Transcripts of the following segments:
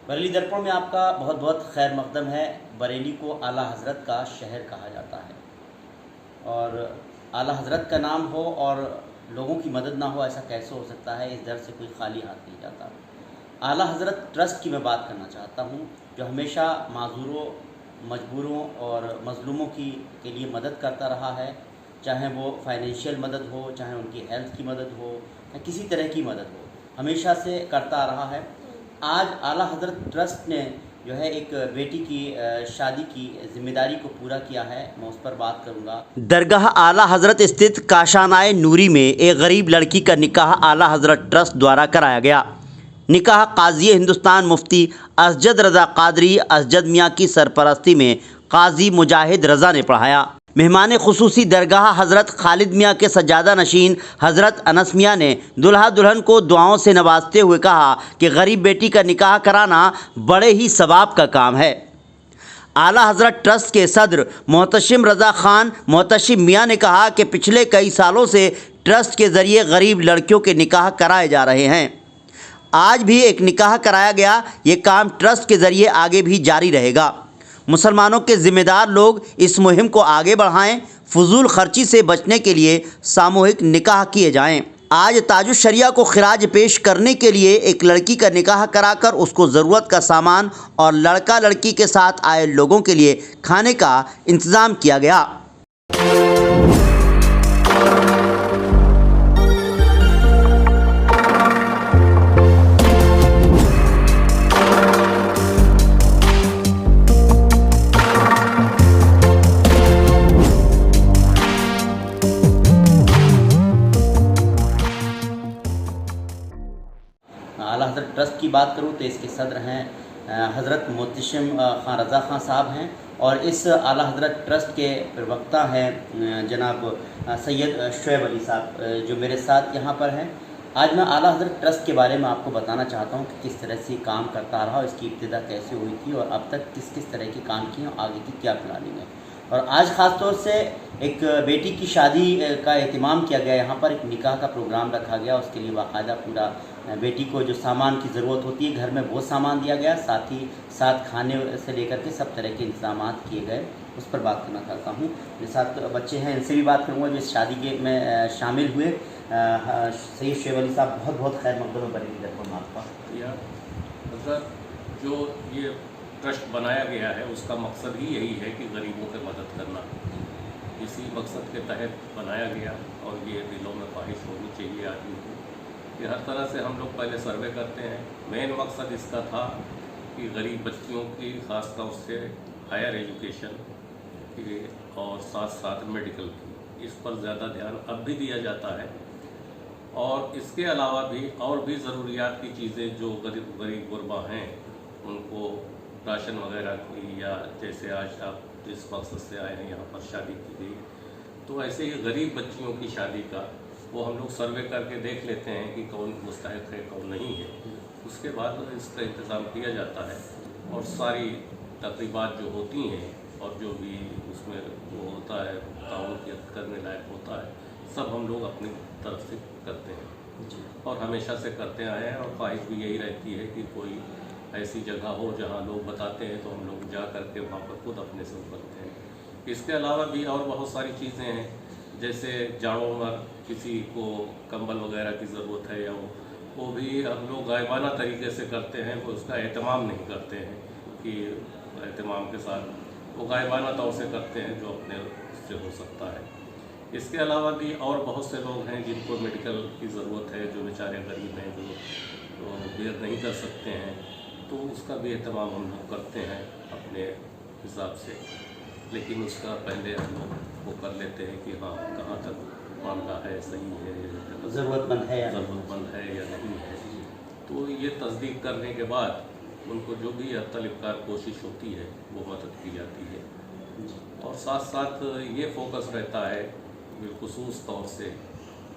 बरेली दर्पण में आपका बहुत बहुत खैर मकदम है। बरेली को आला हज़रत का शहर कहा जाता है और आला हज़रत का नाम हो और लोगों की मदद ना हो, ऐसा कैसे हो सकता है। इस दर से कोई खाली हाथ नहीं जाता। आला हज़रत ट्रस्ट की मैं बात करना चाहता हूँ, जो हमेशा माज़ूरों, मजबूरों और मज़लूमों के लिए मदद करता रहा है, चाहे वो फाइनेंशियल मदद हो, चाहे उनकी हेल्थ की मदद हो या किसी तरह की मदद हो, हमेशा से करता रहा है। आज आला हज़रत ट्रस्ट ने जो है एक बेटी की शादी की जिम्मेदारी को पूरा किया है। मैं उस पर बात करूंगा। दरगाह आला हज़रत स्थित काशानाए नूरी में एक गरीब लड़की का निकाह आला हज़रत ट्रस्ट द्वारा कराया गया। निकाह काजी हिंदुस्तान मुफ्ती असजद रज़ा कादरी असजद मियाँ की सरपरस्ती में काजी मुजाहिद रज़ा ने पढ़ाया। मेहमान खुसूसी दरगाह हज़रत खालिद मियाँ के सज्जादा नशीन हज़रत अनस मियाँ ने दुल्हा दुल्हन को दुआओं से नवाजते हुए कहा कि गरीब बेटी का निकाह कराना बड़े ही सवाब का काम है। आला हज़रत ट्रस्ट के सदर मोहतशिम रज़ा ख़ान मोहतशिम मियाँ ने कहा कि पिछले कई सालों से ट्रस्ट के ज़रिए गरीब लड़कियों के निकाह कराए जा रहे हैं। आज भी एक निकाह कराया गया। ये काम ट्रस्ट के ज़रिए आगे भी जारी रहेगा। मुसलमानों के ज़िम्मेदार लोग इस मुहिम को आगे बढ़ाएं। फजूल खर्ची से बचने के लिए सामूहिक निकाह किए जाएं। आज ताजुश शरिया को खिराज पेश करने के लिए एक लड़की का निकाह कराकर उसको ज़रूरत का सामान और लड़का लड़की के साथ आए लोगों के लिए खाने का इंतज़ाम किया गया। आला हज़रत ट्रस्ट की बात करूँ तो इसके सदर हैं हज़रत मोहतशिम ख़ान रज़ा ख़ान साहब हैं और इस आला हज़रत ट्रस्ट के प्रवक्ता हैं जनाब सैयद शुएब अली साहब, जो मेरे साथ यहाँ पर हैं। आज मैं आला हज़रत ट्रस्ट के बारे में आपको बताना चाहता हूँ कि किस तरह से काम करता रहा और इसकी इब्तिदा कैसे हुई थी और अब तक किस किस तरह के काम किए और आगे की क्या प्लानिंग है। और आज ख़ास तौर से एक बेटी की शादी का एहतमाम किया गया, यहाँ पर एक निकाह का प्रोग्राम रखा गया। उसके लिए बाकायदा पूरा बेटी को जो सामान की ज़रूरत होती है घर में वो सामान दिया गया, साथ ही साथ खाने से लेकर के सब तरह के इंतजाम किए गए। उस पर बात करना चाहता हूँ। मेरे साथ बच्चे हैं, इनसे भी बात करूँगा जो इस शादी के में शामिल हुए। सैयद शुएब अली साहब, बहुत बहुत खैर मकदम बरेली दर्पण में आपका। मतलब जो ये ट्रस्ट बनाया गया है उसका मकसद ही यही है कि गरीबों की मदद करना। इसी मकसद के तहत बनाया गया और ये दिलों में ख्वाहिश होनी चाहिए आदमी को कि हर तरह से हम लोग पहले सर्वे करते हैं। मेन मकसद इसका था कि गरीब बच्चियों की ख़ास तौर से हायर एजुकेशन की और साथ साथ मेडिकल की, इस पर ज़्यादा ध्यान अब भी दिया जाता है। और इसके अलावा भी और भी ज़रूरियात की चीज़ें जो गरीब गुरबा हैं उनको राशन वगैरह की, या जैसे आज आप जिस मकसद से आए हैं यहाँ पर शादी की गई, तो ऐसे ही गरीब बच्चियों की शादी का वो हम लोग सर्वे करके देख लेते हैं कि कौन मुस्तहिक है कौन नहीं है। उसके बाद इसका इंतज़ाम किया जाता है और सारी तकरीबात जो होती हैं और जो भी उसमें वो होता है ताउन करने लायक होता है, सब हम लोग अपनी तरफ से करते हैं और हमेशा से करते आए हैं। और ख्वाहिश भी यही रहती है कि कोई ऐसी जगह हो जहाँ लोग बताते हैं तो हम लोग जा कर के वहाँ पर खुद अपने से करते हैं। इसके अलावा भी और बहुत सारी चीज़ें हैं, जैसे जाड़ों में किसी को कंबल वगैरह की ज़रूरत है या वो भी हम लोग गायबाना तरीके से करते हैं। वो उसका एहतमाम नहीं करते हैं कि एहतमाम के साथ वो गायबाना तौर से करते हैं जो अपने से हो सकता है। इसके अलावा भी और बहुत से लोग हैं जिनको मेडिकल की ज़रूरत है, जो बेचारे गरीब हैं, जो बेयर नहीं कर सकते हैं, तो उसका भी एहतमाम हम लोग करते हैं अपने हिसाब से। लेकिन उसका पहले हम लोग वो कर लेते हैं कि हाँ कहाँ तक मामला है, सही है, ज़रूरतमंद है या नहीं है। तो ये तस्दीक करने के बाद उनको जो भी तलबकार कोशिश होती है वो मदद की जाती है। और साथ साथ ये फोकस रहता है बिलखुसूस तौर से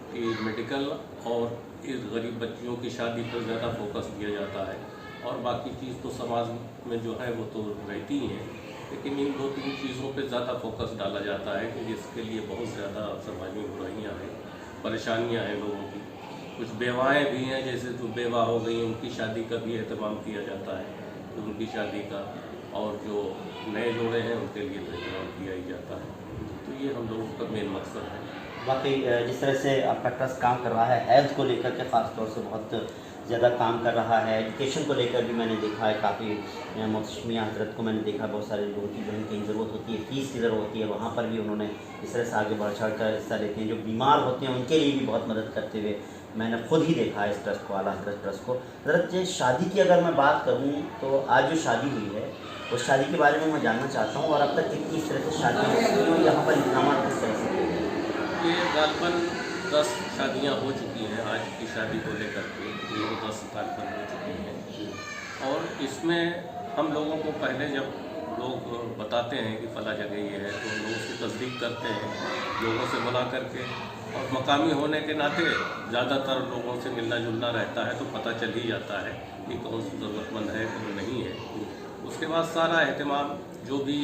कि मेडिकल और इस गरीब बच्चियों की शादी पर ज़्यादा फोकस दिया जाता है। और बाकी चीज़ तो समाज में जो है वो तो रहती ही है, लेकिन इन 2-3 चीज़ों पे ज़्यादा फोकस डाला जाता है कि जिसके लिए बहुत ज़्यादा समाज में बुराइयाँ हैं, परेशानियाँ हैं लोगों की। कुछ बेवाएँ भी हैं, जैसे जो बेवा हो गई उनकी शादी का भी एहतमाम किया जाता है। उनकी शादी का, और जो नए जोड़े हैं उनके लिए तो इंतजाम किया ही जाता है। तो ये हम लोगों का मेन मकसद है। वाकई जिस तरह से आपका ट्रस्ट काम कर रहा है हेल्थ को लेकर के ख़ास तौर से बहुत ज़्यादा काम कर रहा है, एजुकेशन को लेकर भी मैंने देखा है काफ़ी मोहतरम हज़रत को मैंने देखा, बहुत सारे लोगों की जो कहीं ज़रूरत होती है, फ़ीस की ज़रूरत होती है, वहाँ पर भी उन्होंने इस तरह से आगे बढ़ चढ़ कर हिस्सा लेते हैं। जो बीमार होते हैं उनके लिए भी बहुत मदद करते हुए मैंने खुद ही देखा है इस ट्रस्ट को, आला हज़रत ट्रस्ट को। हज़रत जी शादी की अगर मैं बात करूँ तो आज जो शादी हुई है उस शादी के बारे में मैं जानना चाहता हूँ, और अब तक कितनी इस तरह से शादी हुई और यहाँ पर इंतजाम किस तरह से किए गए? ये गालबन 10 शादियाँ हो चुकी हैं। आज की शादी को लेकर के ये 10 गालबन हो चुकी हैं, और इसमें हम लोगों को पहले जब लोग बताते हैं कि फ़ला जगह ये है तो लोग उसकी तस्दीक करते हैं लोगों से बुला करके, और मकामी होने के नाते ज़्यादातर लोगों से मिलना जुलना रहता है तो पता चल ही जाता है कि कौन ज़रूरतमंद है कौन नहीं है। उसके बाद सारा एहतमाम जो भी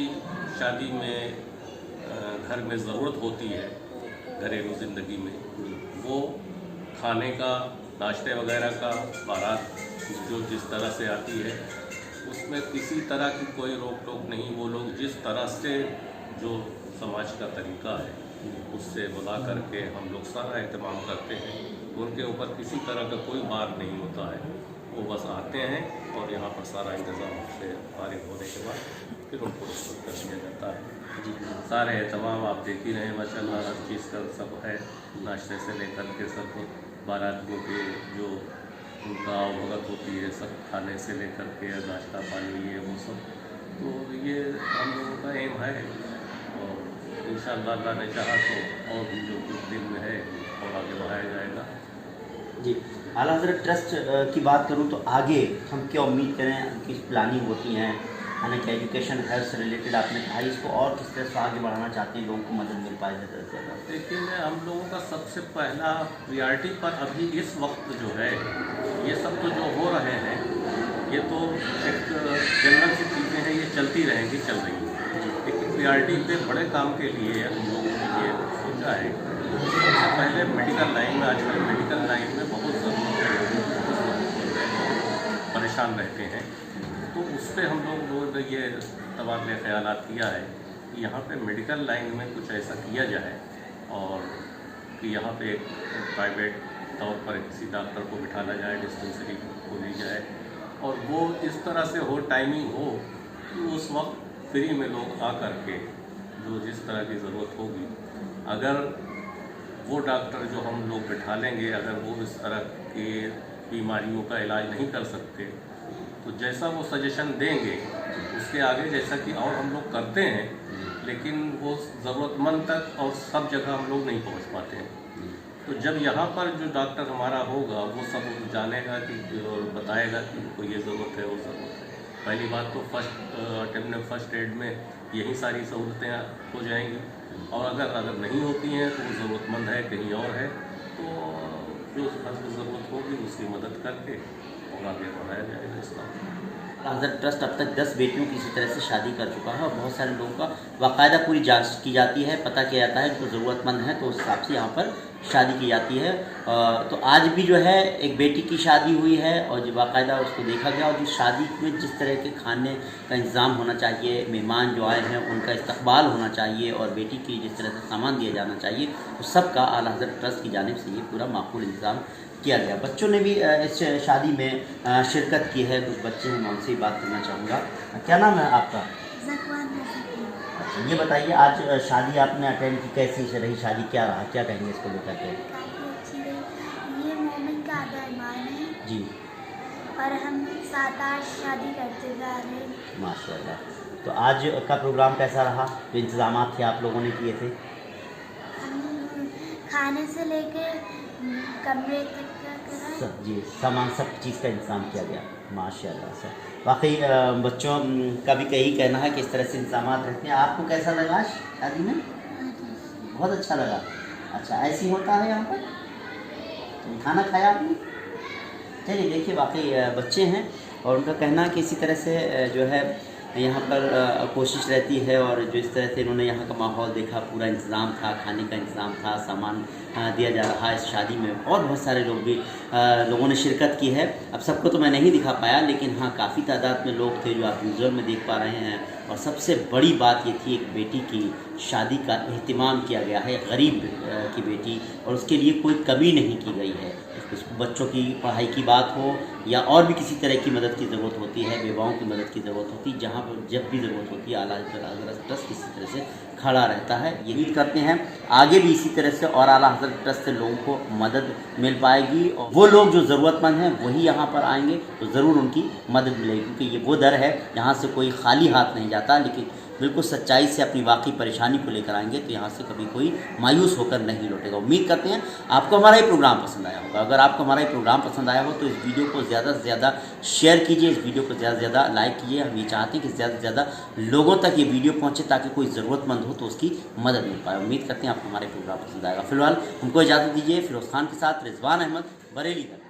शादी में घर में ज़रूरत होती है घरेलू ज़िंदगी में, वो खाने का, नाश्ते वगैरह का, बारात जो जिस तरह से आती है उसमें किसी तरह की कोई रोक टोक नहीं। वो लोग जिस तरह से जो समाज का तरीका है उससे बुला करके हम लोग सारा एहतमाम करते हैं। उनके ऊपर किसी तरह का कोई भार नहीं होता है, वो बस आते हैं और यहाँ पर सारा इंतज़ाम से फारिग होने के बाद फिर उनको रुखसत कर दिया जाता है। सारे एहतमाम आप देख ही रहे हैं माशाल्लाह, हर चीज़ का सब है, नाश्ते से लेकर के सब बारातियों के जो उनका भगत होती है सब खाने से लेकर के नाश्ता पानी ये वो सब। तो ये हम लोगों का एम है, और इंशाअल्लाह अल्लाह ने चाहा तो और भी जो कुछ दिन में है और आगे बढ़ाया जाएगा। जी, आला हज़रत ट्रस्ट की बात करूं तो आगे हम क्या उम्मीद करें, किस प्लानिंग होती हैं, यानी कि एजुकेशन हेल्थ से रिलेटेड आपने कहा, इसको और किस तरह से आगे बढ़ाना चाहते हैं, लोगों को मदद मिल पाए ज़्यादा से ज़्यादा? लेकिन हम लोगों का सबसे पहला प्रियॉरिटी पर अभी इस वक्त जो है ये सब तो जो हो रहे हैं ये तो एक जनरल सी चीज़ें हैं, ये चलती रहेंगी, चल रही हैं। लेकिन प्रियॉरिटी पे बड़े काम के लिए हम लोगों ने ये सोचा है सबसे पहले मेडिकल लाइन में, आजकल मेडिकल लाइन में बहुत ज़रूरत है, परेशान रहते हैं। तो उस पर हम लोगों ने ये तबादले ख्यालात किया है कि यहाँ पे मेडिकल लाइन में कुछ ऐसा किया जाए, और कि यहाँ पे एक प्राइवेट तौर पर किसी डॉक्टर को बिठाना जाए, डिस्पेंसरी खोली जाए, और वो इस तरह से हो, टाइमिंग हो कि उस वक्त फ्री में लोग आ कर के जो जिस तरह की ज़रूरत होगी, अगर वो डॉक्टर जो हम लोग बिठा लेंगे अगर वो इस तरह के बीमारियों का इलाज नहीं कर सकते तो जैसा वो सजेशन देंगे उसके आगे जैसा कि और हम लोग करते हैं, लेकिन वो ज़रूरतमंद तक और सब जगह हम लोग नहीं पहुंच पाते हैं। तो जब यहाँ पर जो डॉक्टर हमारा होगा वो सब जानेगा कि और बताएगा कि उनको ये ज़रूरत है वो ज़रूरत है। पहली बात तो फर्स्ट एड में यही सारी सहूलतें हो जाएंगी, और अगर नहीं होती हैं तो वो ज़रूरतमंद है कहीं और है तो जो ज़रूरत होगी उसकी मदद करके और आगे बढ़ाया जाएगा इसका। हज़रत ट्रस्ट अब तक 10 बेटियों की इसी तरह से शादी कर चुका है, और बहुत सारे लोगों का बाकायदा पूरी जांच की जाती है, पता किया जाता है जो ज़रूरतमंद है तो उस हिसाब से यहाँ पर शादी की जाती है। तो आज भी जो है एक बेटी की शादी हुई है और जो बाकायदा उसको देखा गया, और जो शादी में जिस तरह के खाने का इंतज़ाम होना चाहिए, मेहमान जो आए हैं उनका इस्तकबाल होना चाहिए, और बेटी की जिस तरह से सामान दिया जाना चाहिए, उस सब का आला हज़रत ट्रस्ट की जानिब से ये पूरा माकूल इंतज़ाम किया गया। बच्चों ने भी इस शादी में शिरकत की है, कुछ बच्चे हैं, मैं उनसे ही बात करना चाहूँगा। क्या नाम है आपका? अच्छा, ये बताइए आज शादी आपने अटेंड की, कैसी रही शादी, क्या रहा, क्या कहेंगे इसको लेकर के? ये मोमिन का आधा ईमान है जी, और हम 7-8 शादी करते जा रहे हैं। माशाल्लाह। तो आज का प्रोग्राम कैसा रहा, जो इंतज़ाम थे आप लोगों ने किए थे? हम खाने से लेके कमरे तक का कराए। सब जी सामान सब चीज़ का इंतज़ाम किया गया, माशाल्लाह सर। वाकई बच्चों का भी कहीं कहना है कि इस तरह से इंतजाम रहते हैं। आपको कैसा लगा शादी में? बहुत अच्छा लगा। अच्छा, ऐसी होता है यहाँ पर? खाना खाया आपने? चलिए देखिए, वाकई बच्चे हैं और उनका कहना है कि इसी तरह से जो है यहाँ पर कोशिश रहती है, और जो इस तरह से इन्होंने यहाँ का माहौल देखा, पूरा इंतज़ाम था, खाने का इंतज़ाम था, सामान दिया जा रहा है इस शादी में, और बहुत सारे लोग भी लोगों ने शिरकत की है। अब सबको तो मैं नहीं दिखा पाया, लेकिन हाँ काफ़ी तादाद में लोग थे जो आप विजुअल में देख पा रहे हैं। और सबसे बड़ी बात ये थी, एक बेटी की शादी का एहतिमाम किया गया है, गरीब की बेटी, और उसके लिए कोई कमी नहीं की गई है। बच्चों की पढ़ाई की बात हो या और भी किसी तरह की मदद की ज़रूरत होती है, बेवाओं की मदद की ज़रूरत होती है, जहाँ पर जब भी ज़रूरत होती है आला हज़रत ट्रस्ट इसी तरह से खड़ा रहता है। ये उम्मीद करते हैं आगे भी इसी तरह से और आला हज़रत ट्रस्ट से लोगों को मदद मिल पाएगी, और वो लोग जो ज़रूरतमंद हैं वही यहाँ पर आएंगे तो ज़रूर उनकी मदद मिलेगी, क्योंकि ये वो दर है जहाँ से कोई खाली हाथ नहीं जाता, लेकिन बिल्कुल सच्चाई से अपनी वाकई परेशानी को लेकर आएंगे तो यहाँ से कभी कोई मायूस होकर नहीं लौटेगा। उम्मीद करते हैं आपको हमारा ये प्रोग्राम पसंद आया होगा। अगर आपको हमारा ये प्रोग्राम पसंद आया हो तो इस वीडियो को ज़्यादा से ज़्यादा शेयर कीजिए, इस वीडियो को ज़्यादा से ज़्यादा लाइक कीजिए। हम ये चाहते हैं कि ज़्यादा से ज़्यादा लोगों तक ये वीडियो पहुँचे ताकि कोई ज़रूरतमंद हो तो उसकी मदद मिल पाए। उम्मीद करते हैं आपको हमारे प्रोग्राम पसंद आएगा। फिलहाल हमको इजाज़त दीजिए। फिरोज़ खान के साथ रिजवान अहमद, बरेली तक।